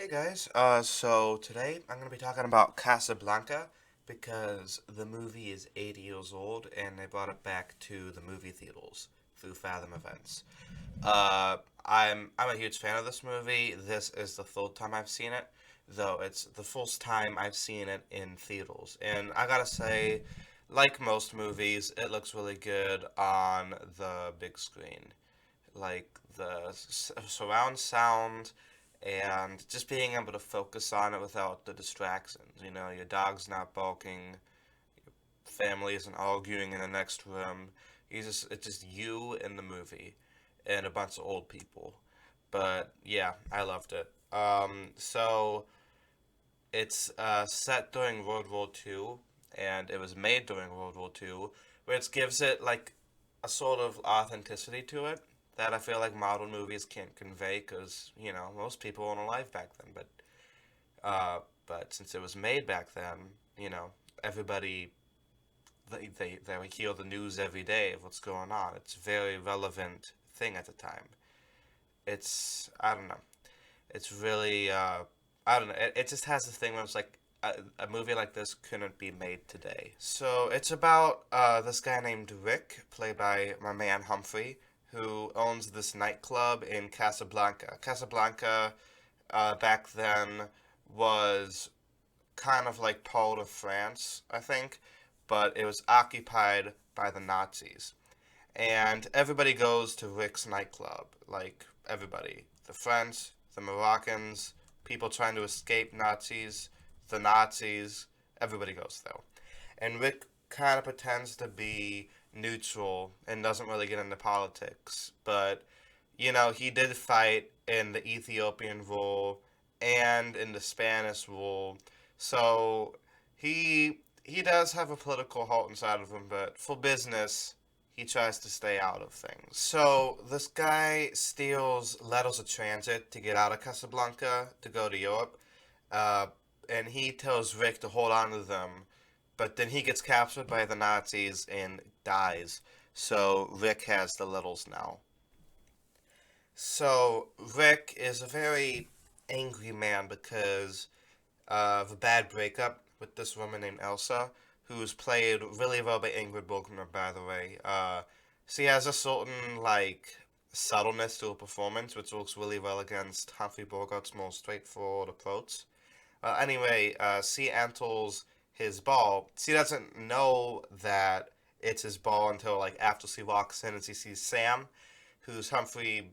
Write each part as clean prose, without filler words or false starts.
Hey guys, so today I'm going to be talking about Casablanca because the movie is 80 years old and they brought it back to the movie theaters through Fathom Events. I'm a huge fan of this movie. This is the third time I've seen it, though it's the first time I've seen it in theaters. And I gotta say, like most movies, it looks really good on the big screen, like the surround sound and just being able to focus on it without the distractions. You know, your dog's not barking, family isn't arguing in the next room. It's just you in the movie and a bunch of old people. But yeah, I loved it. So it's set during World War II, and it was made during World War II, which gives it like a sort of authenticity to it that I feel like modern movies can't convey because most people weren't alive back then. But since it was made back then, you know everybody they hear the news every day of what's going on. It's a very relevant thing at the time. It's I don't know. It's really I don't know. It just has this thing where it's like a movie like this couldn't be made today. So it's about this guy named Rick, played by my man Humphrey, who owns this nightclub in Casablanca. Casablanca back then was kind of like part of France, I think, but it was occupied by the Nazis. And everybody goes to Rick's nightclub, like everybody. The French, the Moroccans, people trying to escape Nazis, the Nazis, everybody goes there. And Rick kind of pretends to be neutral and doesn't really get into politics. But, he did fight in the Ethiopian War and in the Spanish War. So he does have a political heart inside of him, but for business, he tries to stay out of things. So this guy steals letters of transit to get out of Casablanca to go to Europe, uh, and he tells Rick to hold on to them, but then he gets captured by the Nazis and dies. So Rick has the letters now. So Rick is a very angry man because of a bad breakup with this woman named Elsa, who's played really well by Ingrid Bergman, by the way. She has a certain like subtleness to her performance, which works really well against Humphrey Bogart's more straightforward approach. Anyway, she enters his ball. She doesn't know that it's his ball until like after she walks in and she sees Sam, who's Humphrey's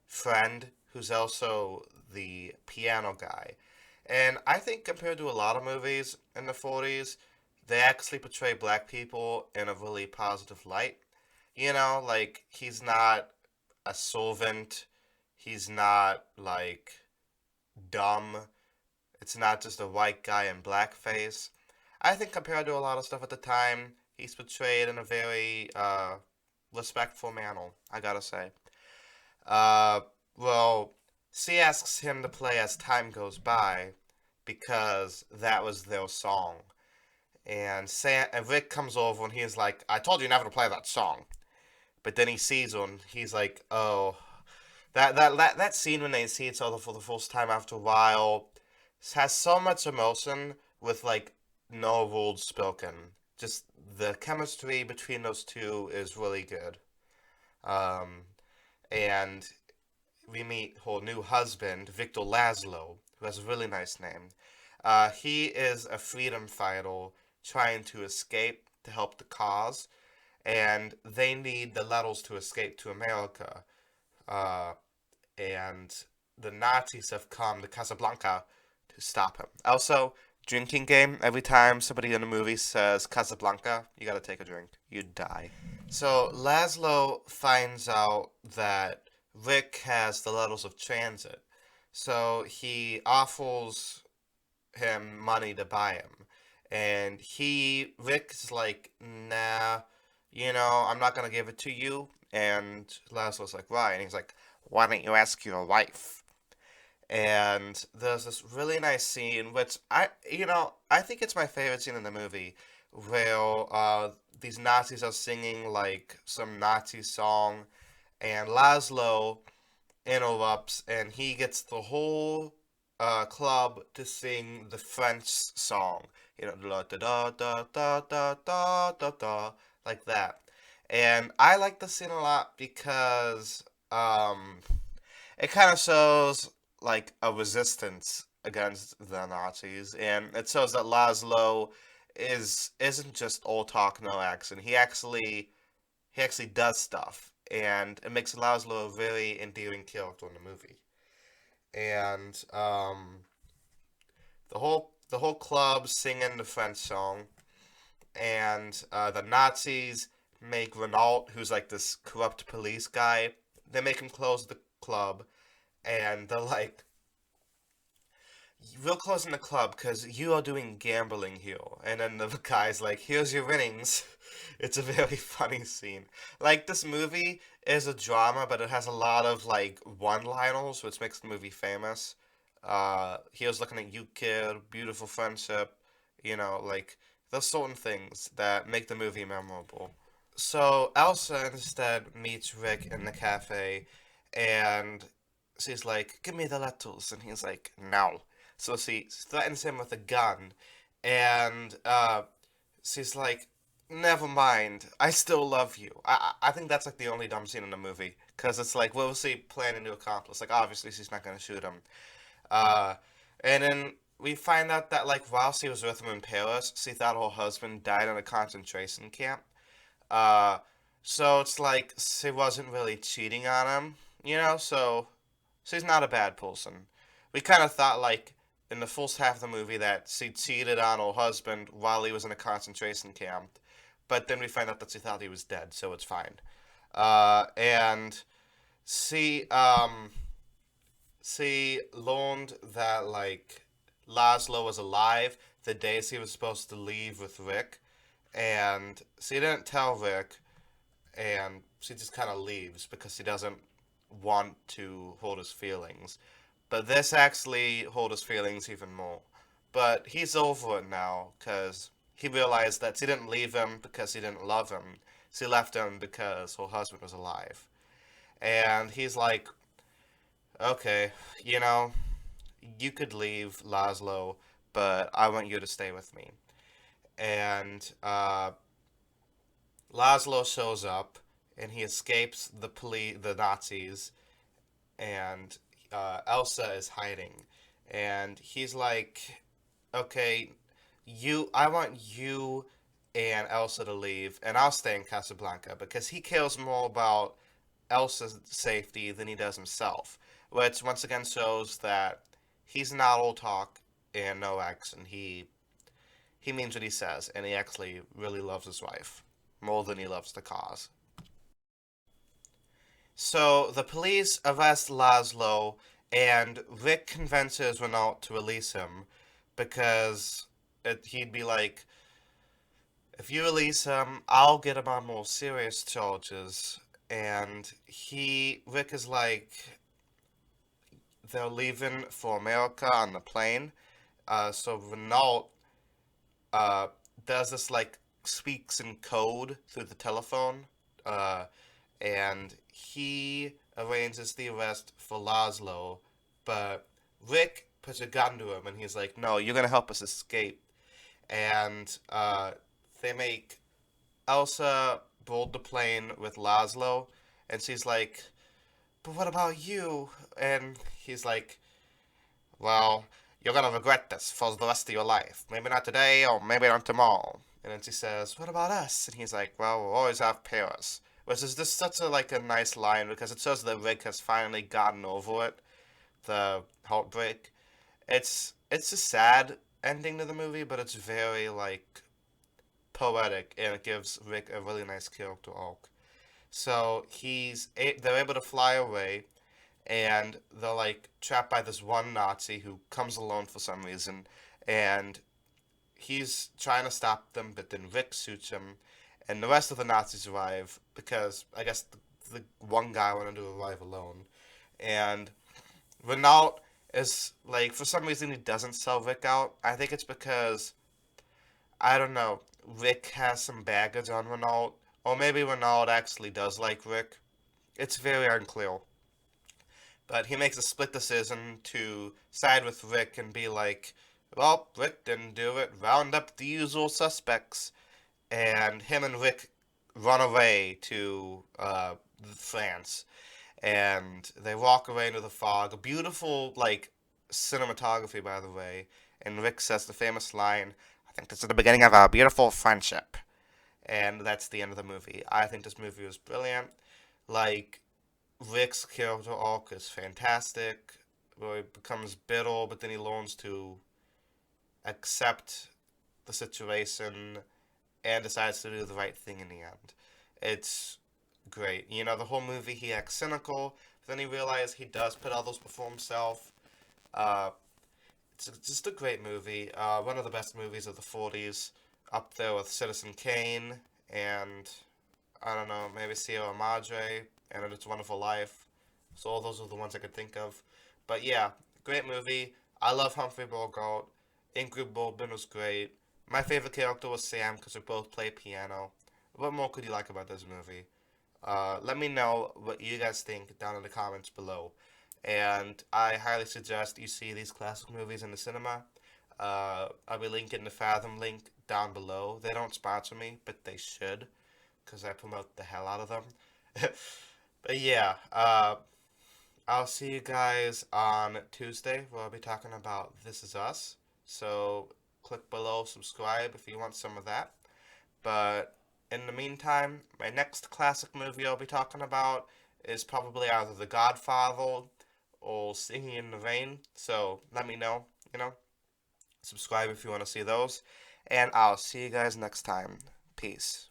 friend, who's also the piano guy. And I think compared to a lot of movies in the 40s, they actually portray black people in a really positive light. Like he's not a servant, he's not like dumb. It's not just a white guy in blackface. I think compared to a lot of stuff at the time, he's portrayed in a very respectful manner, I gotta say. Uh, well, she asks him to play as time goes by because that was their song. And Rick comes over and he's like, I told you never to play that song. But then he sees her and he's like, oh. That scene when they see each other for the first time after a while has so much emotion with like no words spoken. Just the chemistry between those two is really good. Um, and we meet her new husband, Victor Laszlo, who has a really nice name. He is a freedom fighter trying to escape to help the cause, and they need the letters to escape to America. Uh, and the Nazis have come to Casablanca to stop him. Also, drinking game. Every time somebody in a movie says Casablanca, you gotta take a drink. You die. So Laszlo finds out that Rick has the letters of transit. So he offers him money to buy him. And Rick's like, nah, I'm not gonna give it to you. And Laszlo's like, why? And he's like, why don't you ask your wife? And there's this really nice scene, which I think it's my favorite scene in the movie, where these Nazis are singing like some Nazi song, and Laszlo interrupts, and he gets the whole club to sing the French song. You know, da da da da da da da da, like that. And I like the scene a lot because um, it kind of shows like a resistance against the Nazis, and it shows that Laszlo isn't just all talk no action. He actually does stuff, and it makes Laszlo a very endearing character in the movie. And the whole club singing the French song, and the Nazis make Renault, who's like this corrupt police guy, they make him close the club, and they're like, "We're closing the club because you are doing gambling here." And then the guy's like, "Here's your winnings." It's a very funny scene. Like, this movie is a drama, but it has a lot of like one-liners, which makes the movie famous. Here's looking at you, kid. Beautiful friendship. Like, there's certain things that make the movie memorable. So Elsa instead meets Rick in the cafe, and she's like, "Give me the letters," and he's like, "No." So she threatens him with a gun, and she's like, "Never mind, I still love you." I think that's like the only dumb scene in the movie, because it's like, what was she planning to accomplish? Like, obviously she's not gonna shoot him. Uh, and then we find out that like while she was with him in Paris, she thought her husband died in a concentration camp. Uh, so it's like she wasn't really cheating on him. So she's not a bad person. We kind of thought like in the first half of the movie that she cheated on her husband while he was in a concentration camp, but then we find out that she thought he was dead, so it's fine. And she she learned that like Laszlo was alive the day she was supposed to leave with Rick, and she didn't tell Rick, and she just kind of leaves because she doesn't want to hold his feelings. But this actually hold his feelings even more. But he's over it now because he realized that she didn't leave him because she didn't love him. She left him because her husband was alive. And he's like, okay, you know, you could leave Laszlo, but I want you to stay with me. And Laszlo shows up, and he escapes the Nazis, and Elsa is hiding, and he's like, "Okay, I want you and Elsa to leave, and I'll stay in Casablanca because he cares more about Elsa's safety than he does himself," which once again shows that he's not all talk and no action. He means what he says, and he actually really loves his wife more than he loves the cause. So the police arrest Laszlo, and Rick convinces Renault to release him because he'd be like, "If you release him, I'll get him on more serious charges." And Rick is like, they're leaving for America on the plane. So Renault uh, does this like speaks in code through the telephone, uh, and he arranges the arrest for Laszlo, but Rick puts a gun to him, and he's like, "No, you're gonna help us escape." And they make Elsa board the plane with Laszlo, and she's like, "But what about you?" And he's like, "Well, you're gonna regret this for the rest of your life. Maybe not today, or maybe not tomorrow." And then she says, "What about us?" And he's like, "Well, we'll always have Paris." Which is just such a nice line because it shows that Rick has finally gotten over it, the heartbreak. It's a sad ending to the movie, but it's very like poetic, and it gives Rick a really nice character arc. So they're able to fly away, and they're like trapped by this one Nazi who comes alone for some reason, and he's trying to stop them, but then Rick shoots him, and the rest of the Nazis arrive because I guess the one guy wanted to arrive alone, and Renault is like, for some reason he doesn't sell Rick out. I think it's because I don't know, Rick has some baggage on Renault, or maybe Renault actually does like Rick. It's very unclear. But he makes a split decision to side with Rick and be like, well, Rick didn't do it. Round up the usual suspects. And him and Rick run away to France. And they walk away into the fog. A beautiful, like, cinematography, by the way. And Rick says the famous line, I think this is the beginning of our beautiful friendship. And that's the end of the movie. I think this movie was brilliant. Like, Rick's character arc is fantastic. Where he becomes bitter, but then he learns to accept the situation and decides to do the right thing in the end. It's great. You know, the whole movie he acts cynical, but then he realizes he does put others before himself. Uh, it's just a great movie. One of the best movies of the 40s, up there with Citizen Kane and I don't know, maybe Sierra Madre and It's a Wonderful Life. So all those are the ones I could think of. But yeah, great movie. I love Humphrey Bogart. Ingrid Bergman was great. My favorite character was Sam because we both play piano. What more could you like about this movie? Let me know what you guys think down in the comments below. And I highly suggest you see these classic movies in the cinema. I'll be linking the Fathom link down below. They don't sponsor me, but they should because I promote the hell out of them. But yeah, I'll see you guys on Tuesday where I'll be talking about This Is Us. So click below, subscribe if you want some of that. But in the meantime, my next classic movie I'll be talking about is probably either The Godfather or Singing in the Rain. So let me know, you know. Subscribe if you want to see those. And I'll see you guys next time. Peace.